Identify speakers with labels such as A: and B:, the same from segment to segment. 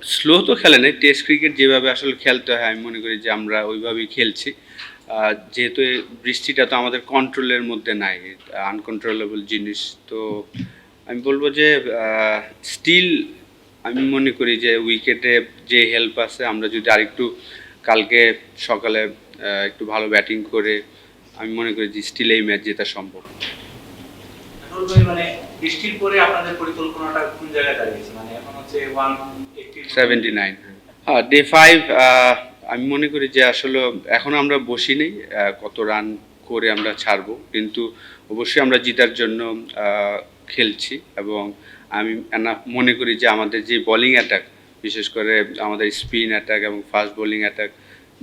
A: Slow তো খেলে নাই। টেস্ট ক্রিকেট যেভাবে আসলে খেলতে হয় আমি মনে করি যে আমরা ওইভাবেই খেলছি। যেহেতু বৃষ্টিটা তো আমাদের কন্ট্রোলের মধ্যে নাই। আনকন্ট্রোলেবল জিনিস। তো আমি বলব যে স্টিল আমি মনে করি যে উইকেটে যে হেল্প আছে আমরা যদি আরেকটু কালকে সকালে একটু ভালো ব্যাটিং করে আমি মনে করি যে স্টিল এই ম্যাচ জেতা সম্ভব।
B: মানে বৃষ্টির পরে আপনাদের পরিকল্পনাটা কোন জায়গায় দাঁড়িয়েছে? মানে এখন হচ্ছে
A: 79 ডে 5 আমি মনে করি যে আসলে এখন আমরা বসি নেই কত রান করে আমরা ছাড়বো, কিন্তু অবশ্যই আমরা জিতার জন্য খেলছি এবং আমি মনে করি যে আমাদের যে বোলিং অ্যাটাক, বিশেষ করে আমাদের স্পিন অ্যাটাক এবং ফাস্ট বোলিং অ্যাটাক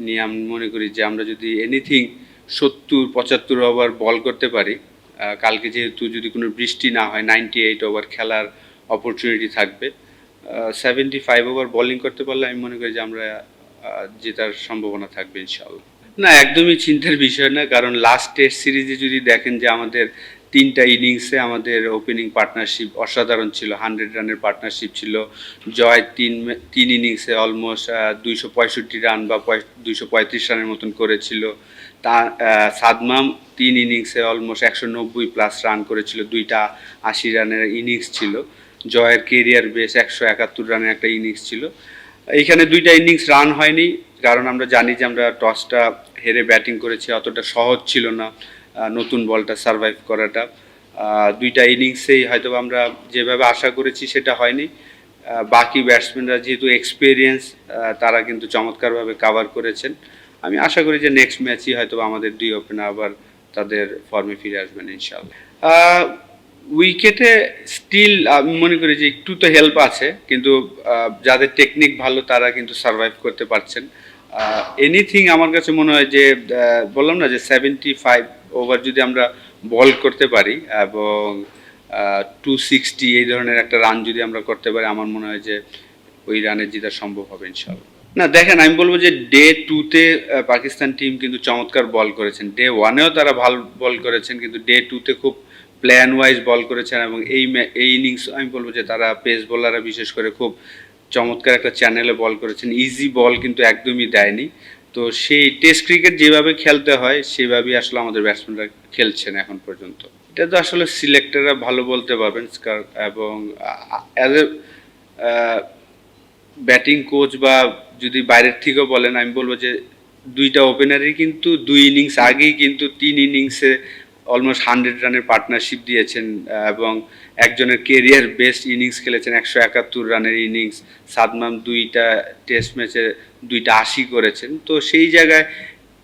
A: নিয়ে আমি মনে করি যে আমরা যদি এনিথিং 70-75 ওভার বল করতে পারি, কালকে যেহেতু যদি কোনো বৃষ্টি না হয় 98 ওভার খেলার অপরচুনিটি থাকবে। 75 ওভার বোলিং করতে পারলে আমি মনে করি যে আমরা জেতার সম্ভাবনা থাকবে ইনশাআল্লাহ। না, একদমই চিন্তার বিষয় না, কারণ লাস্ট টেস্ট সিরিজে যদি দেখেন যে আমাদের 3টা ইনিংসে আমাদের ওপেনিং পার্টনারশিপ অসাধারণ ছিল। 100 রানের পার্টনারশিপ ছিল। জয় তিন ইনিংসে অলমোস্ট 265 রান বা 235 রানের মতন করেছিল। সাদমাম 3 ইনিংসে অলমোস্ট 190+ রান করেছিল। 2টা 80 রানের ইনিংস ছিল। জয়ের কেরিয়ার বেশ 171 রানের একটা ইনিংস ছিল। এইখানে 2টা ইনিংস রান হয়নি, কারণ আমরা জানি যে আমরা টসটা হেরে ব্যাটিং করেছি, অতটা সহজ ছিল না নতুন বলটা সারভাইভ করাটা। 2টা ইনিংসেই হয়তো আমরা যেভাবে আশা করেছি সেটা হয়নি। বাকি ব্যাটসম্যানরা যেহেতু এক্সপিরিয়েন্স, তারা কিন্তু চমৎকারভাবে কাভার করেছেন। আমি আশা করি যে নেক্সট ম্যাচই হয়তো আমাদের 2 ওপেনার আবার তাদের ফর্মে ফিরে আসবেন ইনশাআল্লাহ। উইকেটে স্টিল আমি মনে করি যে একটু তো হেল্প আছে, কিন্তু যাদের টেকনিক ভালো তারা কিন্তু সারভাইভ করতে পারছেন। এনিথিং আমার কাছে মনে হয় যে বললাম না যে 75 ওভার যদি আমরা বল করতে পারি এবং 260 এই ধরনের একটা রান যদি আমরা করতে পারি, আমার মনে হয় যে ওই রানে জেতা সম্ভব হবে ইনশাআল্লাহ। না দেখেন, আমি বলবো যে ডে 2-তে পাকিস্তান টিম কিন্তু চমৎকার বল করেছেন। ডে 1-এও তারা ভালো বল করেছেন, কিন্তু ডে 2-তে খুব প্ল্যান ওয়াইজ বল করেছেন এবং এই ইনিংস আমি বলবো যে তারা পেস বোলাররা বিশেষ করে খুব চমৎকার একটা চ্যানেলে বল করেছেন। ইজি বল কিন্তু একদমই দেয়নি। তো সেই টেস্ট ক্রিকেট যেভাবে খেলতে হয় সেভাবেই আসলে আমাদের ব্যাটসম্যানরা খেলছেন এখন পর্যন্ত। এটা তো আসলে সিলেক্টররা ভালো বলতে পারবেন, এবং অ্যাজ এ ব্যাটিং কোচ বা যদি বাইরের থেকেও বলেন, আমি বলবো যে 2টা ওপেনারই কিন্তু 2 ইনিংস আগেই কিন্তু 3 ইনিংসে অলমোস্ট 100 রানের পার্টনারশিপ দিয়েছেন এবং একজনের কেরিয়ার বেস্ট ইনিংস খেলেছেন 171 রানের ইনিংস। সাদমাম 2টা টেস্ট ম্যাচে 2টা 80 করেছেন। তো সেই জায়গায়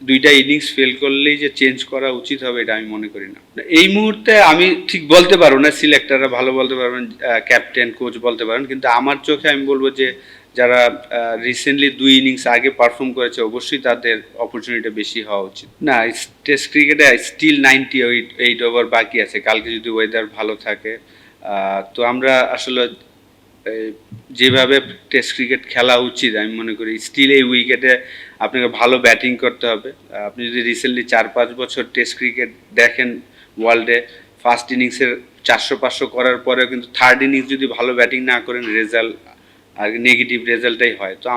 A: 2টা ইনিংস ফেল করলেই যে চেঞ্জ করা উচিত হবে এটা আমি মনে করি না। এই মুহূর্তে আমি ঠিক বলতে পারবো না, সিলেক্টররা ভালো বলতে পারবেন, ক্যাপ্টেন কোচ বলতে পারেন, কিন্তু আমার চোখে আমি বলবো যে যারা রিসেন্টলি 2 ইনিংস আগে পারফর্ম করেছে অবশ্যই তাদের অপরচুনিটি বেশি হওয়া উচিত। না, টেস্ট ক্রিকেটে স্টিল 98 ওভার বাকি আছে। কালকে যদি ওয়েদার ভালো থাকে, তো আমরা আসলে যেভাবে টেস্ট ক্রিকেট খেলা উচিত আমি মনে করি স্টিল এই উইকেটে আপনাকে ভালো ব্যাটিং করতে হবে। আপনি যদি রিসেন্টলি 4-5 বছর টেস্ট ক্রিকেট দেখেন ওয়ার্ল্ডে, ফার্স্ট ইনিংসের 400-500 করার পরেও কিন্তু থার্ড ইনিংস যদি ভালো ব্যাটিং না করেন রেজাল্ট আর নেগেটিভ রেজাল্টটাই হয়। তো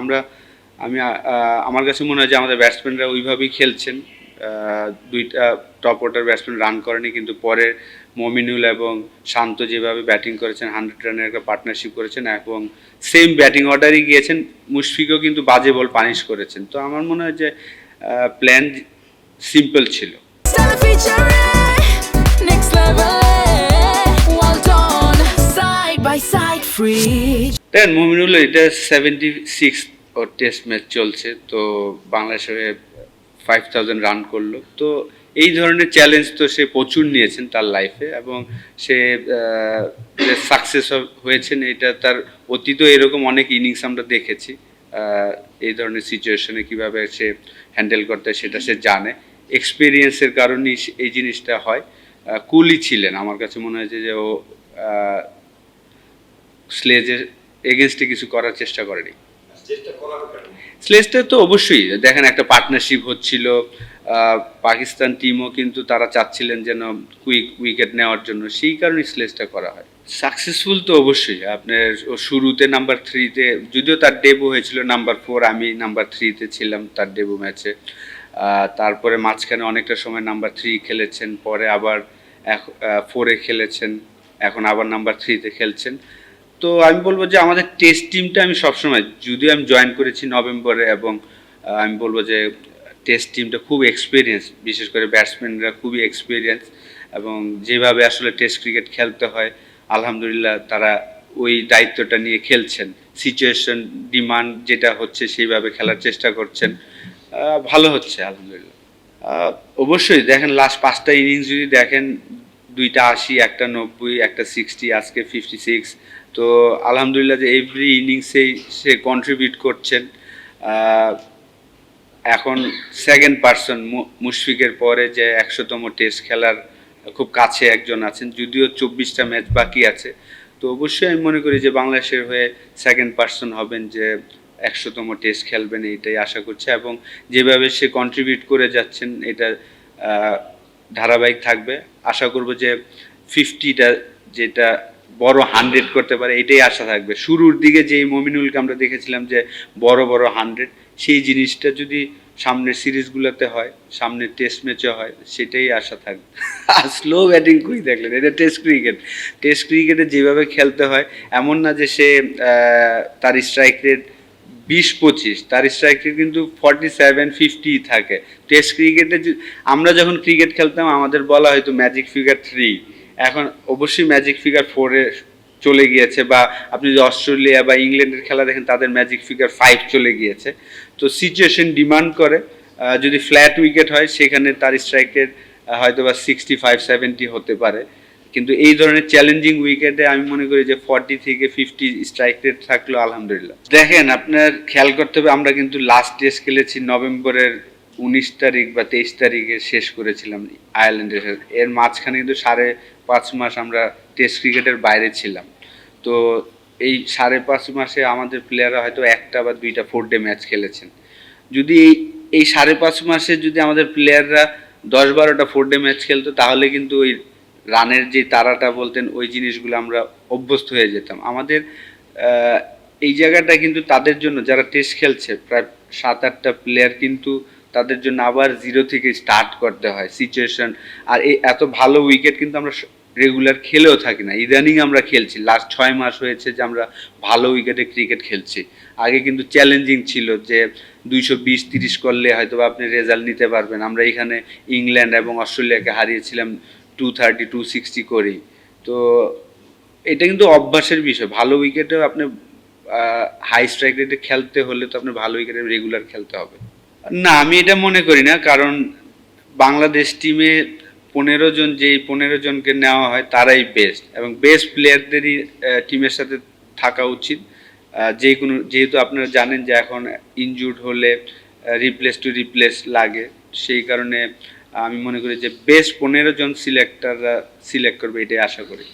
A: আমার কাছে মনে হয় যে আমাদের ব্যাটসম্যানরা ওইভাবেই খেলছেন। 2টা টপ অর্ডার ব্যাটসম্যান রান করেনি, কিন্তু পরে মমিনুল এবং শান্ত যেভাবে ব্যাটিং করেছেন, 100 রানের একটা পার্টনারশিপ করেছেন এবং সেম ব্যাটিং অর্ডারই গিয়েছেন। মুশফিকও কিন্তু বাজে বল পানিশ করেছেন। তো আমার মনে হয় যে প্ল্যান সিম্পল ছিল। দেখেন, মমিনুল এটা 76 ওর টেস্ট ম্যাচ চলছে, তো বাংলাদেশে 5000 রান করলো। তো এই ধরনের চ্যালেঞ্জ তো সে প্রচুর নিয়েছেন তার লাইফে এবং সে সাকসেস হয়েছেন। এটা তার অতীতেও এরকম অনেক ইনিংস আমরা দেখেছি। এই ধরনের সিচুয়েশনে কিভাবে সে হ্যান্ডেল করতে সেটা সে জানে। এক্সপিরিয়েন্সের কারণেই এই জিনিসটা হয়। কুলই ছিলেন। আমার কাছে মনে হয়েছে যে ও স্লেজের এগেনস্টে কিছু করার চেষ্টা করেনি। স্লেজটা তো অবশ্যই দেখেন একটা পার্টনারশিপ হচ্ছিল, পাকিস্তান টিমও কিন্তু তারা চাচ্ছিলেন যেন কুইক উইকেট নেওয়ার জন্য, সেই কারণে সিলেক্টটা করা হয়। সাকসেসফুল তো অবশ্যই, আপনার ও শুরুতে নাম্বার 3-তে, যদিও তার ডেবু হয়েছিল নাম্বার 4, আমি নাম্বার 3-তে ছিলাম তার ডেবু ম্যাচে। তারপরে মাঝখানে অনেকটা সময় নাম্বার 3 খেলেছেন, পরে আবার 4-এ খেলেছেন, এখন আবার নাম্বার 3-তে খেলছেন। তো আমি বলবো যে আমাদের টেস্ট টিমটা আমি সবসময়, যদিও আমি জয়েন করেছি নভেম্বরে, এবং আমি বলবো যে টেস্ট টিমটা খুব এক্সপিরিয়েন্স, বিশেষ করে ব্যাটসম্যানরা খুবই এক্সপিরিয়েন্স, এবং যেভাবে আসলে টেস্ট ক্রিকেট খেলতে হয় আলহামদুলিল্লাহ তারা ওই দায়িত্বটা নিয়ে খেলছেন। সিচুয়েশন ডিমান্ড যেটা হচ্ছে সেইভাবে খেলার চেষ্টা করছেন, ভালো হচ্ছে আলহামদুলিল্লাহ। অবশ্যই দেখেন লাস্ট 5টা ইনিংস যদি দেখেন, 2টা 80, একটা 90, একটা 60, আজকে 56। তো আলহামদুলিল্লাহ যে এভরি ইনিংসেই সে কন্ট্রিবিউট করছেন। এখন সেকেন্ড পার্সন মুশফিকের পরে যে 100তম টেস্ট খেলার খুব কাছে একজন আছেন, যদিও 24টা ম্যাচ বাকি আছে। তো অবশ্যই আমি মনে করি যে বাংলাদেশের হয়ে সেকেন্ড পার্সন হবেন যে 100তম টেস্ট খেলবেন, এইটাই আশা করছি। এবং যেভাবে সে কন্ট্রিবিউট করে যাচ্ছেন এটা ধারাবাহিক থাকবে। আশা করব যে 50টা যেটা বড় 100 করতে পারে, এটাই আশা থাকবে। শুরুর দিকে যেই মমিনুলকে আমরা দেখেছিলাম যে বড় বড় 100, সেই জিনিসটা যদি সামনের সিরিজগুলোতে হয়, সামনের টেস্ট ম্যাচে হয়, সেটাই আশা থাকবে। আর স্লো ব্যাটিং কই দেখলেন, এটা টেস্ট ক্রিকেট। টেস্ট ক্রিকেটে যেভাবে খেলতে হয়, এমন না যে সে তার স্ট্রাইক রেট 20-25, তার স্ট্রাইক রেট কিন্তু 47-50 থাকে। টেস্ট ক্রিকেটে আমরা যখন ক্রিকেট খেলতাম আমাদের বলা হয়তো ম্যাজিক ফিগার 3, এখন অবশ্যই ম্যাজিক ফিগার 4-এ চলে গিয়েছে, বা আপনি যদি অস্ট্রেলিয়া বা ইংল্যান্ডের খেলা দেখেন তাদের ম্যাজিক ফিগার 5 চলে গিয়েছে। তো সিচুয়েশন ডিমান্ড করে, যদি ফ্ল্যাট উইকেট হয় সেখানে তার স্ট্রাইক রেট হয়তো বা 65-70 হতে পারে, কিন্তু এই ধরনের চ্যালেঞ্জিং উইকেটে আমি মনে করি যে 40-50 স্ট্রাইক রেট থাকলো আলহামদুলিল্লাহ। দেখেন আপনার খেয়াল করতে হবে, আমরা কিন্তু লাস্ট টেস্ট খেলেছি নভেম্বরের 19 তারিখ বা 23 তারিখে শেষ করেছিলাম আয়ারল্যান্ডের সাথে। এর মাঝখানে কিন্তু 5.5 মাস আমরা টেস্ট ক্রিকেটের বাইরে ছিলাম। তো এই 5.5 মাসে আমাদের প্লেয়াররা হয়তো 1টা বা 2টা 4-ডে ম্যাচ খেলেছেন। যদি এই 5.5 মাসে যদি আমাদের প্লেয়াররা 10-12টা 4-ডে ম্যাচ খেলতো, তাহলে কিন্তু ওই রানের যে তারাটা বলতেন, ওই জিনিসগুলো আমরা অভ্যস্ত হয়ে যেতাম। আমাদের এই জায়গাটা কিন্তু তাদের জন্য, যারা টেস্ট খেলছে প্রায় 7-8টা প্লেয়ার, কিন্তু তাদের জন্য আবার জিরো থেকে স্টার্ট করতে হয় সিচুয়েশন। আর এই এত ভালো উইকেট কিন্তু আমরা রেগুলার খেলেও থাকি না, ইদানিং আমরা খেলছি। লাস্ট 6 মাস হয়েছে যে আমরা ভালো উইকেটে ক্রিকেট খেলছি। আগে কিন্তু চ্যালেঞ্জিং ছিল যে 220-30 করলে হয়তো আপনি রেজাল্ট নিতে পারবেন। আমরা এখানে ইংল্যান্ড এবং অস্ট্রেলিয়াকে হারিয়েছিলাম 230-260 করেই। তো এটা কিন্তু অভ্যাসের বিষয়। ভালো উইকেটেও আপনি হাই স্ট্রাইক রেটে খেলতে হলে তো আপনার ভালো উইকেটে রেগুলার খেলতে হবে। না, আমি এটা মনে করি না, কারণ বাংলাদেশ টিমে 15 জন, যেই 15 জনকে নেওয়া হয় তারাই বেস্ট, এবং বেস্ট প্লেয়ারদেরই টিমের সাথে থাকা উচিত। যেহেতু আপনারা জানেন যে এখন ইনজুর্ড হলে রিপ্লেস টু রিপ্লেস লাগে, সেই কারণে আমি মনে করি যে বেস্ট 15 জন সিলেক্টররা সিলেক্ট করবে, এটাই আশা করি।